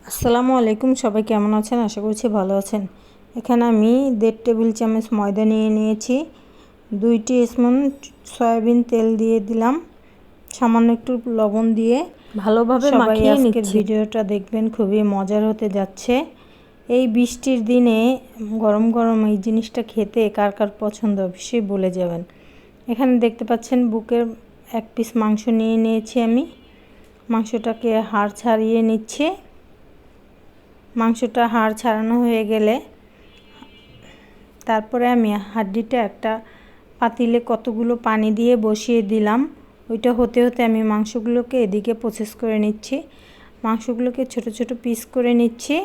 আসসালামু আলাইকুম, সবাই কেমন আছেন? আশা করছি ভালো আছেন। এখানে আমি 1.5 টেবিল চামচ ময়দা নিয়ে নিয়েছি, 2 স্পুন সয়াবিন তেল দিয়ে দিলাম, সামান্য একটু লবণ দিয়ে ভালোভাবে মাখিয়ে নিচ্ছি। আজকের ভিডিওটা দেখবেন, খুবই মজার হতে যাচ্ছে। এই বৃষ্টির দিনে গরম গরম এই জিনিসটা খেতে কার কার পছন্দ অবশ্যই বলে যাবেন। এখানে দেখতে পাচ্ছেন বুকের 1 পিস মাংস নিয়ে নিয়েছি আমি। মাংসটাকে হাড় ছাড়িয়ে নিচ্ছি। মাংসটা হাড় ছাড়ানো হয়ে গেলে তারপরে আমি হাড্ডিটা একটা পাতিলে কতগুলো পানি দিয়ে বসিয়ে দিলাম। ওইটা হতে হতে আমি মাংসগুলোকে এদিকে প্রসেস করে নিচ্ছি। মাংসগুলোকে ছোট ছোট পিস করে নিচ্ছি।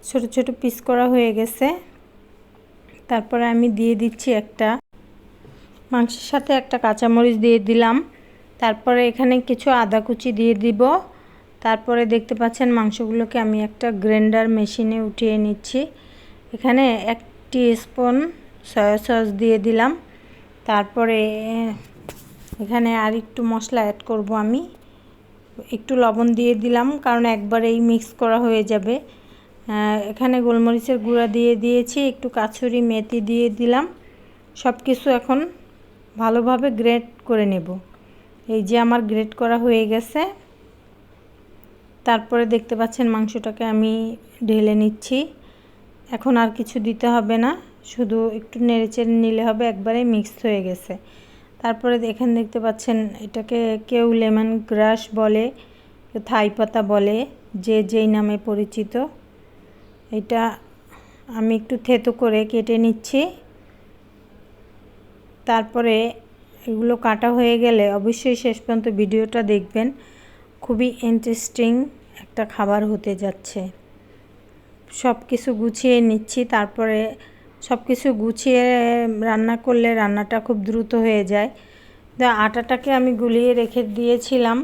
ছোট ছোট পিস করা হয়ে গেছে। তারপরে আমি দিয়ে দিচ্ছি মাংসের সাথে একটা কাঁচামরিচ দিয়ে দিলাম। তারপরে এখানে কিছু আদা কুচি দিয়ে দিব। তারপরে দেখতে পাচ্ছেন মাংসগুলোকে আমি একটা গ্রাইন্ডার মেশিনে উঠিয়ে নিচ্ছি। এখানে 1 স্পুন সয়া সস দিয়ে দিলাম। তারপরে এখানে আর একটু মশলা অ্যাড করব আমি। একটু লবণ দিয়ে দিলাম, কারণ একবারেই মিক্স করা হয়ে যাবে। এখানে গোলমরিচের গুঁড়া দিয়ে দিয়েছি, একটু কাসুরি মেথি দিয়ে দিলাম। সব কিছু এখন ভালোভাবে গ্রেট করে নেব। এই যে আমার গ্রেট করা হয়ে গেছে। তারপরে দেখতে পাচ্ছেন মাংসটাকে আমি ঢেলে নিচ্ছি। এখন আর কিছু দিতে হবে না, শুধু একটু নেড়েচেড়ে নিলে হবে, একবারে মিক্স হয়ে গেছে। তারপরে এখানে দেখতে পাচ্ছেন এটাকে কেউ লেমন গ্রাস বলে, কেউ থাই পাতা বলে, যে যেই নামে পরিচিত। এটা আমি একটু থেতো করে কেটে নিচ্ছি। তারপরে এগুলো কাটা হয়ে গেলে অবশ্যই শেষ পর্যন্ত ভিডিওটা দেখবেন, খুবই ইন্টারেস্টিং একটা খাবার হতে যাচ্ছে। সব কিছু গুছিয়ে নিচ্ছি। তারপরে সব কিছু গুছিয়ে রান্না করলে রান্নাটা খুব দ্রুত হয়ে যায়। আটাটাকে আমি গুলিয়ে রেখে দিয়েছিলাম।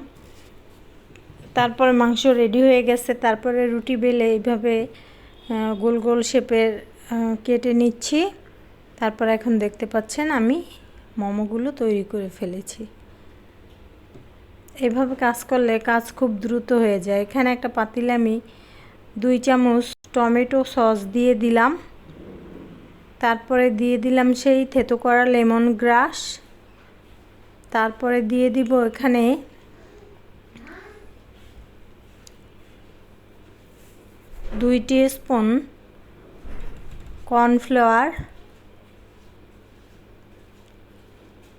তারপরে মাংস রেডি হয়ে গেছে। তারপরে রুটি বেলে এইভাবে গোল গোল শেপের কেটে নিচ্ছি। তারপর এখন দেখতে পাচ্ছেন আমি মোমোগুলো তৈরি করে ফেলেছি। এভাবে কাজ করলে কাজ খুব দ্রুত হয়ে যায়। এখানে একটা পাতিলে আমি 2 চামচ টমেটো সস দিয়ে দিলাম। তারপরে দিয়ে দিলাম সেই থেতো করা লেমন গ্রাস। তারপরে দিয়ে দিব এখানে 2 স্পুন কর্নফ্লাওয়ার।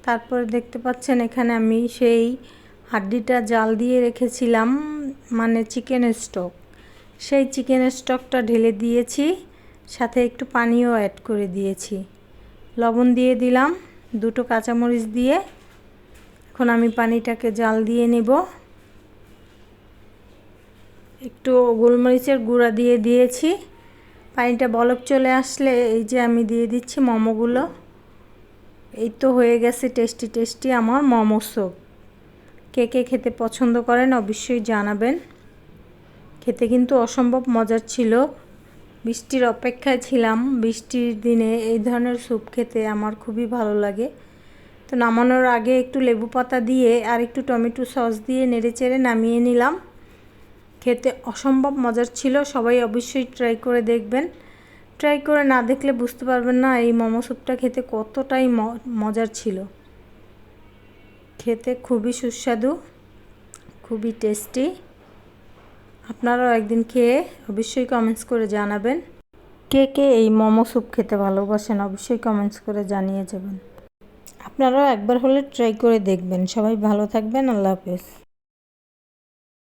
তারপরে দেখতে পাচ্ছেন এখানে আমি সেই হাড্ডিটা জাল দিয়ে রেখেছিলাম, মানে চিকেন স্টক, সেই চিকেন স্টকটা ঢেলে দিয়েছি, সাথে একটু পানিও অ্যাড করে দিয়েছি। লবণ দিয়ে দিলাম, 2টো কাঁচামরিচ দিয়ে এখন আমি পানিটাকে জাল দিয়ে নেব। একটু গোলমরিচের গুঁড়া দিয়ে দিয়েছি। পানিটা বলক চলে আসলে এই যে আমি দিয়ে দিচ্ছি মোমোগুলো। এই তো হয়ে গেছে টেস্টি টেস্টি আমার মোমো স্যুপ। কে কে খেতে পছন্দ করেন অবশ্যই জানাবেন। খেতে কিন্তু অসম্ভব মজার ছিল। বৃষ্টির অপেক্ষায় ছিলাম। বৃষ্টির দিনে এই ধরনের স্যুপ খেতে আমার খুবই ভালো লাগে। তো নামানোর আগে একটু লেবু পাতা দিয়ে আর একটু টমেটো সস দিয়ে নেড়েচেড়ে নামিয়ে নিলাম। খেতে অসম্ভব মজার ছিল। সবাই অবশ্যই ট্রাই করে দেখবেন। ট্রাই করে না দেখলে বুঝতে পারবেন না এই মোমো স্যুপটা খেতে কতটাই মজার ছিল। খেতে খুবই সুস্বাদু, খুবই টেস্টি। আপনারাও একদিন খেয়ে অবশ্যই কমেন্টস করে জানাবেন। কে কে এই মোমো স্যুপ খেতে ভালোবাসেন অবশ্যই কমেন্টস করে জানিয়ে যাবেন। আপনারাও একবার হলে ট্রাই করে দেখবেন। সবাই ভালো থাকবেন। আল্লাহ হাফেজ।